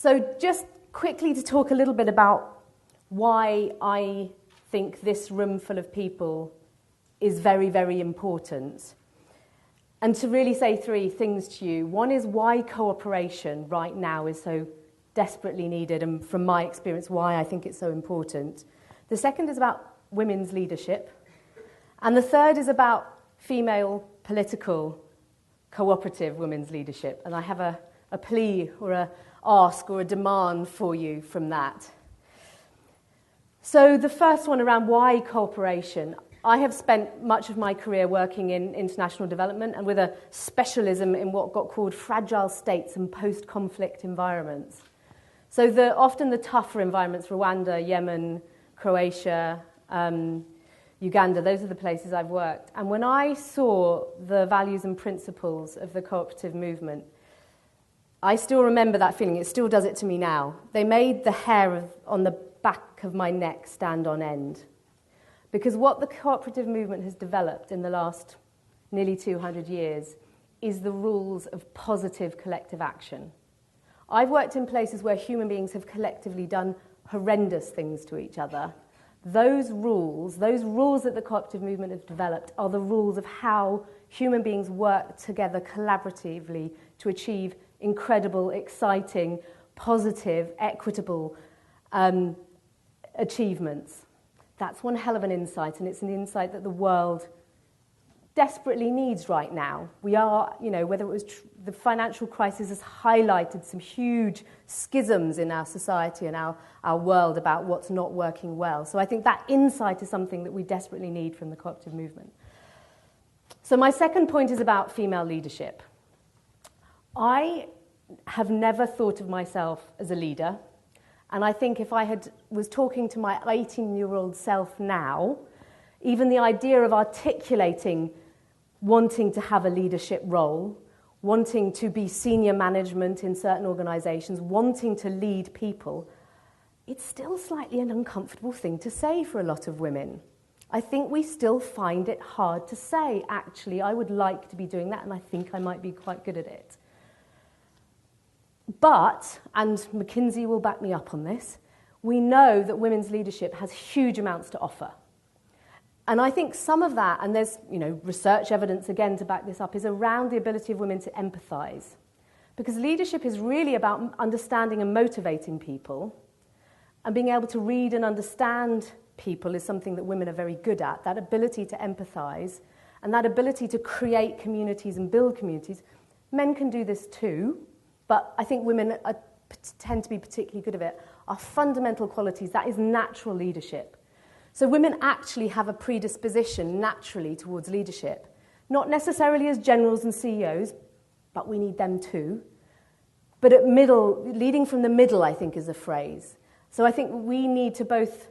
So just quickly to talk a little bit about why I think this room full of people is very, very important. And to really say three things to you. One is why cooperation right now is so desperately needed, and from my experience, why I think it's so important. The second is about women's leadership. And the third is about female political cooperative women's leadership. And I have a plea or a ask or a demand for you from that. So the first one around why cooperation. I have spent much of my career working in international development and with a specialism in what got called fragile states and post-conflict environments. So often the tougher environments, Rwanda, Yemen, Croatia, Uganda, those are the places I've worked. And when I saw the values and principles of the cooperative movement, I still remember that feeling. It still does it to me now. They made the hair on the back of my neck stand on end. Because what the cooperative movement has developed in the last nearly 200 years is the rules of positive collective action. I've worked in places where human beings have collectively done horrendous things to each other. Those rules that the cooperative movement has developed are the rules of how human beings work together collaboratively to achieve incredible, exciting, positive, equitable achievements. That's one hell of an insight, and it's an insight that the world desperately needs right now. We are, whether it was the financial crisis has highlighted some huge schisms in our society and our world about what's not working well. So I think that insight is something that we desperately need from the cooperative movement. So my second point is about female leadership. I have never thought of myself as a leader, and I think if I was talking to my 18-year-old self now, even the idea of articulating wanting to have a leadership role, wanting to be senior management in certain organizations, wanting to lead people, it's still slightly an uncomfortable thing to say for a lot of women. I think we still find it hard to say, actually, I would like to be doing that, and I think I might be quite good at it. But, and McKinsey will back me up on this, we know that women's leadership has huge amounts to offer. And I think some of that, and there's research evidence again to back this up, is around the ability of women to empathize. Because leadership is really about understanding and motivating people, and being able to read and understand people is something that women are very good at. That ability to empathize, and that ability to create communities and build communities. Men can do this too, but I think women tend to be particularly good at it. Are fundamental qualities, that is natural leadership. So women actually have a predisposition naturally towards leadership. Not necessarily as generals and CEOs, but we need them too. But leading from the middle, I think, is a phrase. So I think we need to both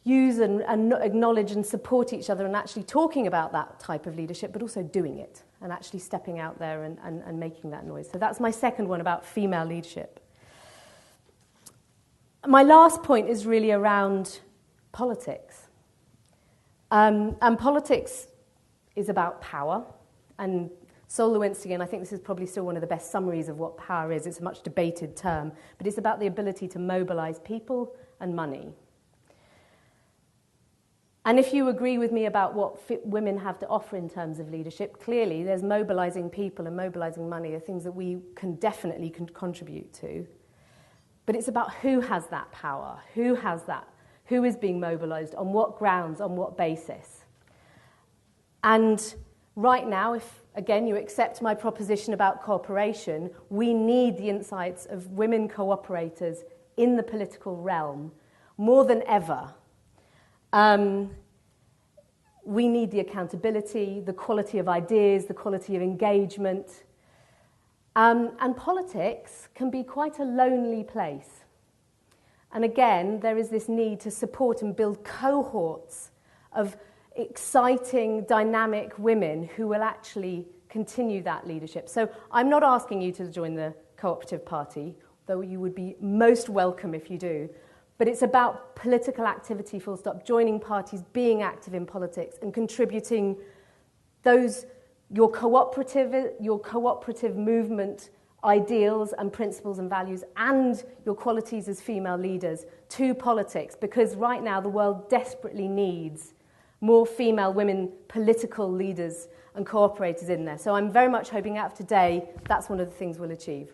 use and acknowledge and support each other and actually talking about that type of leadership, but also doing it and actually stepping out there and making that noise. So that's my second one about female leadership. My last point is really around politics. And politics is about power. And Sol Lewinsky, and I think this is probably still one of the best summaries of what power is. It's a much debated term, but it's about the ability to mobilize people and money. And if you agree with me about what women have to offer in terms of leadership, clearly there's mobilizing people and mobilizing money are things that we can definitely contribute to. But it's about who has that power, who has that, who is being mobilized, on what grounds, on what basis. And right now, if, again, you accept my proposition about cooperation, we need the insights of women co-operators in the political realm more than ever. We need the accountability, the quality of ideas, the quality of engagement. And politics can be quite a lonely place. And again, there is this need to support and build cohorts of exciting, dynamic women who will actually continue that leadership. So I'm not asking you to join the Cooperative Party, though you would be most welcome if you do. But it's about political activity, full stop, joining parties, being active in politics, and contributing your cooperative movement ideals and principles and values and your qualities as female leaders to politics, because right now the world desperately needs more female women political leaders and co-operators in there. So I'm very much hoping out of today that's one of the things we'll achieve.